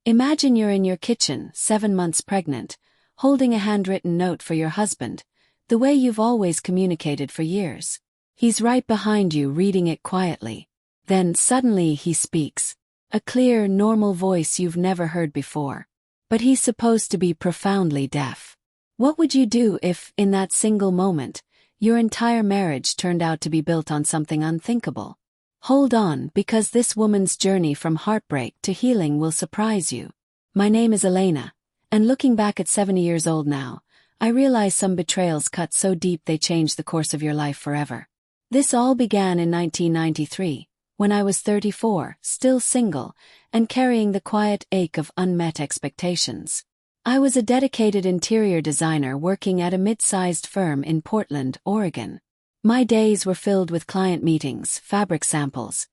Imagine you're in your kitchen, 7 months pregnant, holding a handwritten note for your husband, the way you've always communicated for years. He's right behind you reading it quietly. Then suddenly he speaks. A clear, normal voice you've never heard before. But he's supposed to be profoundly deaf. What would you do if, in that single moment, your entire marriage turned out to be built on something unthinkable? Hold on, because this woman's journey from heartbreak to healing will surprise you. My name is Elena, and looking back at 70 years old now, I realize some betrayals cut so deep they changed the course of your life forever. This all began in 1993, when I was 34, still single, and carrying the quiet ache of unmet expectations. I was a dedicated interior designer working at a mid-sized firm in Portland, Oregon. My days were filled with client meetings, fabric samples,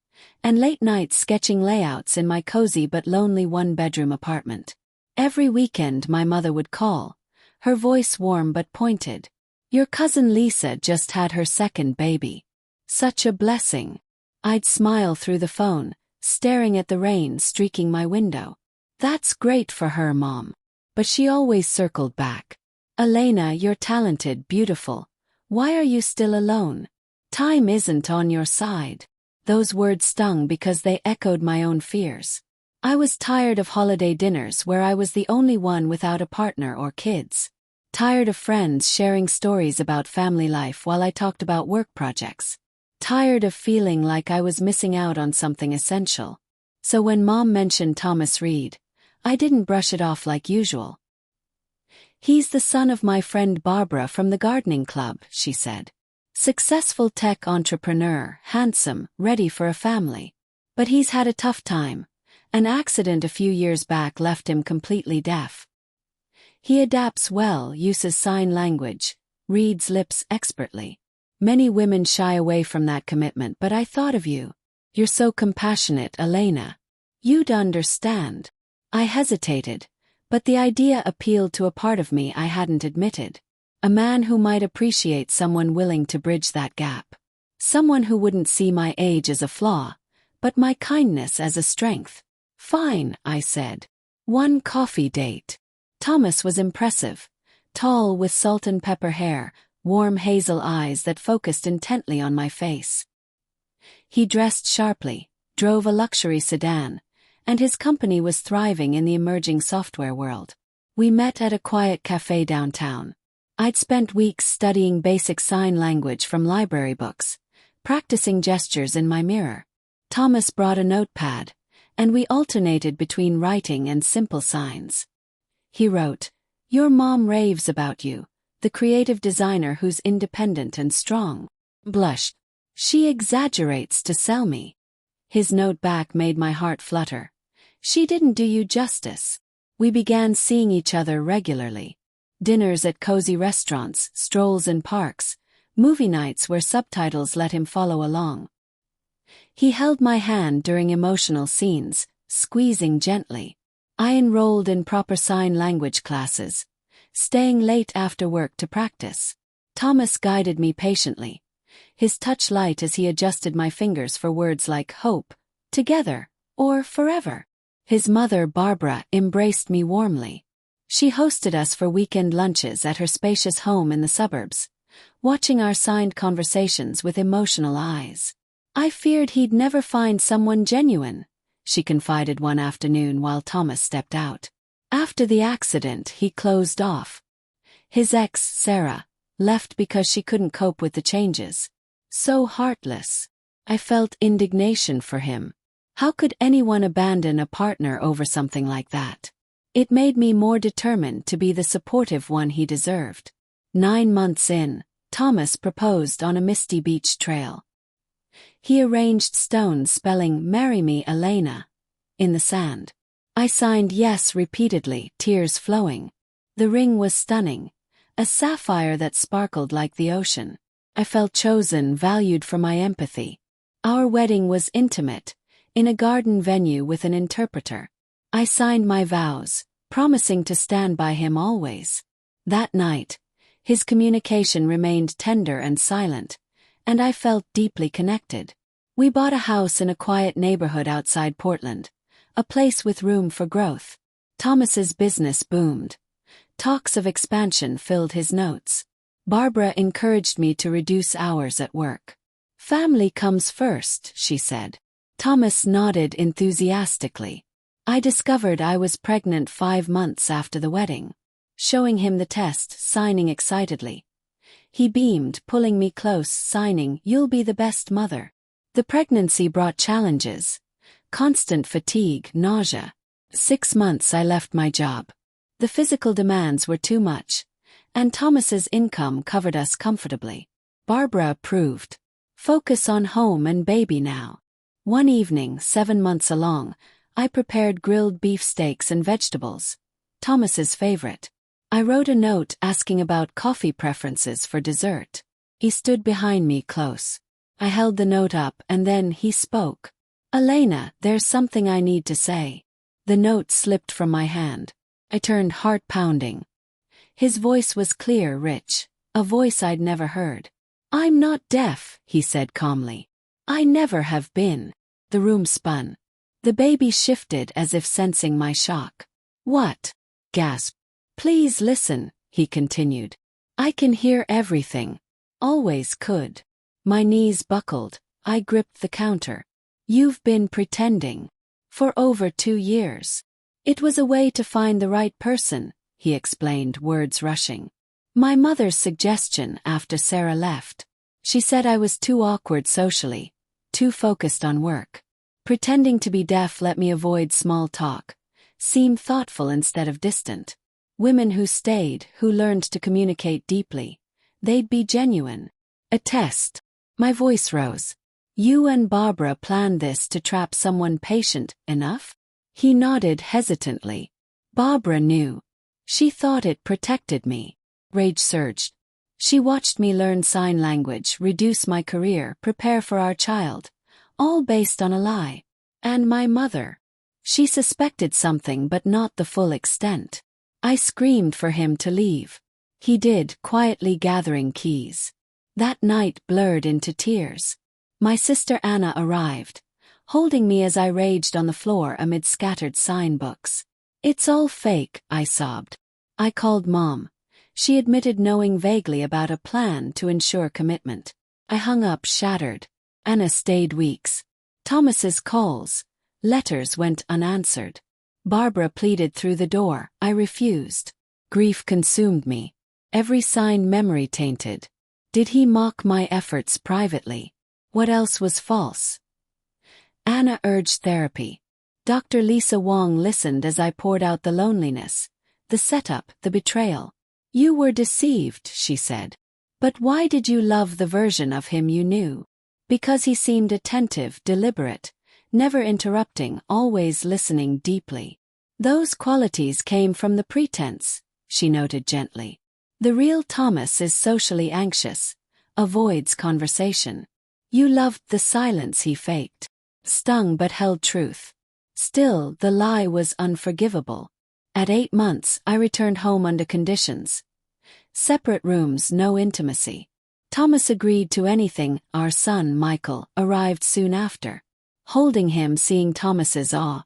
and late nights sketching layouts in my cozy but lonely one-bedroom apartment. Every weekend my mother would call, her voice warm but pointed. "Your cousin Lisa just had her second baby. Such a blessing." I'd smile through the phone, staring at the rain streaking my window. "That's great for her, Mom." But she always circled back. "Elena, you're talented, beautiful. Why are you still alone? Time isn't on your side." Those words stung because they echoed my own fears. I was tired of holiday dinners where I was the only one without a partner or kids. Tired of friends sharing stories about family life while I talked about work projects. Tired of feeling like I was missing out on something essential. So when Mom mentioned Thomas Reed, I didn't brush it off like usual. "He's the son of my friend Barbara from the gardening club," she said. "Successful tech entrepreneur, handsome, ready for a family. But he's had a tough time. An accident a few years back left him completely deaf. He adapts well, uses sign language, reads lips expertly. Many women shy away from that commitment, but I thought of you. You're so compassionate, Elena. You'd understand." I hesitated, but the idea appealed to a part of me I hadn't admitted. A man who might appreciate someone willing to bridge that gap. Someone who wouldn't see my age as a flaw, but my kindness as a strength. "Fine," I said. "One coffee date." Thomas was impressive. Tall with salt and pepper hair, warm hazel eyes that focused intently on my face. He dressed sharply, drove a luxury sedan, and his company was thriving in the emerging software world. We met at a quiet cafe downtown. I'd spent weeks studying basic sign language from library books, practicing gestures in my mirror. Thomas brought a notepad, and we alternated between writing and simple signs. He wrote, "Your mom raves about you, the creative designer who's independent and strong." Blushed. "She exaggerates to sell me." His note back made my heart flutter. "She didn't do you justice." We began seeing each other regularly. Dinners at cozy restaurants, strolls in parks, movie nights where subtitles let him follow along. He held my hand during emotional scenes, squeezing gently. I enrolled in proper sign language classes, staying late after work to practice. Thomas guided me patiently, his touch light as he adjusted my fingers for words like hope, together, or forever. His mother, Barbara, embraced me warmly. She hosted us for weekend lunches at her spacious home in the suburbs, watching our signed conversations with emotional eyes. "I feared he'd never find someone genuine," she confided one afternoon while Thomas stepped out. After the accident, he closed off. His ex, Sarah, left because she couldn't cope with the changes. So heartless. I felt indignation for him. How could anyone abandon a partner over something like that? It made me more determined to be the supportive one he deserved. 9 months in, Thomas proposed on a misty beach trail. He arranged stones spelling "Marry me, Elena" in the sand. I signed yes repeatedly, tears flowing. The ring was stunning, a sapphire that sparkled like the ocean. I felt chosen, valued for my empathy. Our wedding was intimate, in a garden venue with an interpreter. I signed my vows, promising to stand by him always. That night, his communication remained tender and silent, and I felt deeply connected. We bought a house in a quiet neighborhood outside Portland, a place with room for growth. Thomas's business boomed. Talks of expansion filled his notes. Barbara encouraged me to reduce hours at work. Family comes first, she said. Thomas nodded enthusiastically. I discovered I was pregnant 5 months after the wedding. Showing him the test, signing excitedly. He beamed, pulling me close, signing, "You'll be the best mother." The pregnancy brought challenges. Constant fatigue, nausea. 6 months I left my job. The physical demands were too much, and Thomas's income covered us comfortably. Barbara approved. Focus on home and baby now. One evening, 7 months along, I prepared grilled beef steaks and vegetables. Thomas's favorite. I wrote a note asking about coffee preferences for dessert. He stood behind me close. I held the note up and then he spoke. "Elena, there's something I need to say." The note slipped from my hand. I turned, heart pounding. His voice was clear, rich, a voice I'd never heard. "I'm not deaf," he said calmly. "I never have been." The room spun. The baby shifted as if sensing my shock. "What?" gasped. "Please listen," he continued. "I can hear everything. Always could." My knees buckled. I gripped the counter. "You've been pretending. For over 2 years." "It was a way to find the right person," he explained, words rushing. "My mother's suggestion after Sarah left. She said I was too awkward socially, too focused on work. Pretending to be deaf let me avoid small talk, seem thoughtful instead of distant. Women who stayed, who learned to communicate deeply, they'd be genuine. A test." My voice rose. "You and Barbara planned this to trap someone patient enough?" He nodded hesitantly. "Barbara knew. She thought it protected me." Rage surged. "She watched me learn sign language, reduce my career, prepare for our child. All based on a lie. And my mother. She suspected something but not the full extent." I screamed for him to leave. He did, quietly gathering keys. That night blurred into tears. My sister Anna arrived, holding me as I raged on the floor amid scattered sign books. "It's all fake," I sobbed. I called Mom. She admitted knowing vaguely about a plan to ensure commitment. I hung up shattered. Anna stayed weeks. Thomas's calls, letters went unanswered. Barbara pleaded through the door. I refused. Grief consumed me. Every sign memory tainted. Did he mock my efforts privately? What else was false? Anna urged therapy. Dr. Lisa Wong listened as I poured out the loneliness, the setup, the betrayal. "You were deceived," she said. "But why did you love the version of him you knew?" "Because he seemed attentive, deliberate, never interrupting, always listening deeply. Those qualities came from the pretense," she noted gently. "The real Thomas is socially anxious, avoids conversation. You loved the silence he faked." Stung but held truth. Still, the lie was unforgivable. At 8 months, I returned home under conditions. Separate rooms, no intimacy. Thomas agreed to anything. Our son, Michael, arrived soon after. Holding him, seeing Thomas's awe.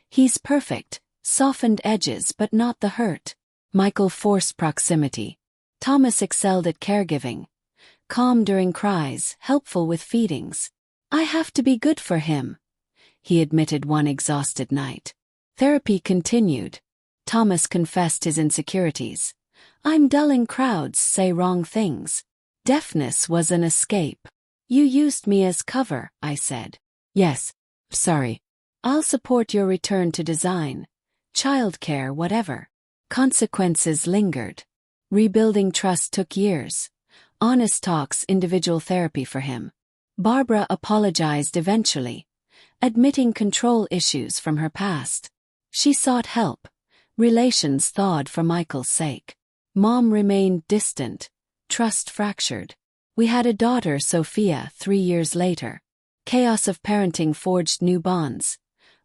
"He's perfect, softened edges but not the hurt." Michael forced proximity. Thomas excelled at caregiving. Calm during cries, helpful with feedings. "I have to be good for him," he admitted one exhausted night. Therapy continued. Thomas confessed his insecurities. "I'm dull in crowds, say wrong things." Deafness was an escape. "You used me as cover," I said. "Yes. Sorry. I'll support your return to design. Childcare, whatever." Consequences lingered. Rebuilding trust took years. Honest talks, individual therapy for him. Barbara apologized eventually, admitting control issues from her past. She sought help. Relations thawed for Michael's sake. Mom remained distant. Trust fractured. We had a daughter, Sophia, 3 years later. Chaos of parenting forged new bonds.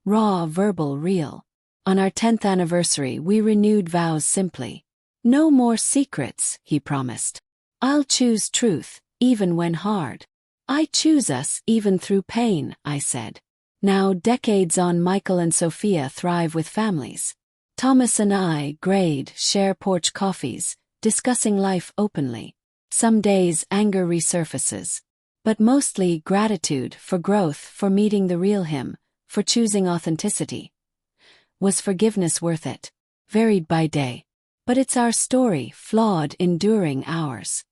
Raw, verbal, real. On our 10th anniversary, we renewed vows simply. "No more secrets," he promised. "I'll choose truth, even when hard." "I choose us, even through pain," I said. Now, decades on, Michael and Sophia thrive with families. Thomas and I, grade, share porch coffees, discussing life openly. Some days anger resurfaces. But mostly gratitude for growth, for meeting the real him, for choosing authenticity. Was forgiveness worth it? Varied by day. But it's our story, flawed, enduring, ours.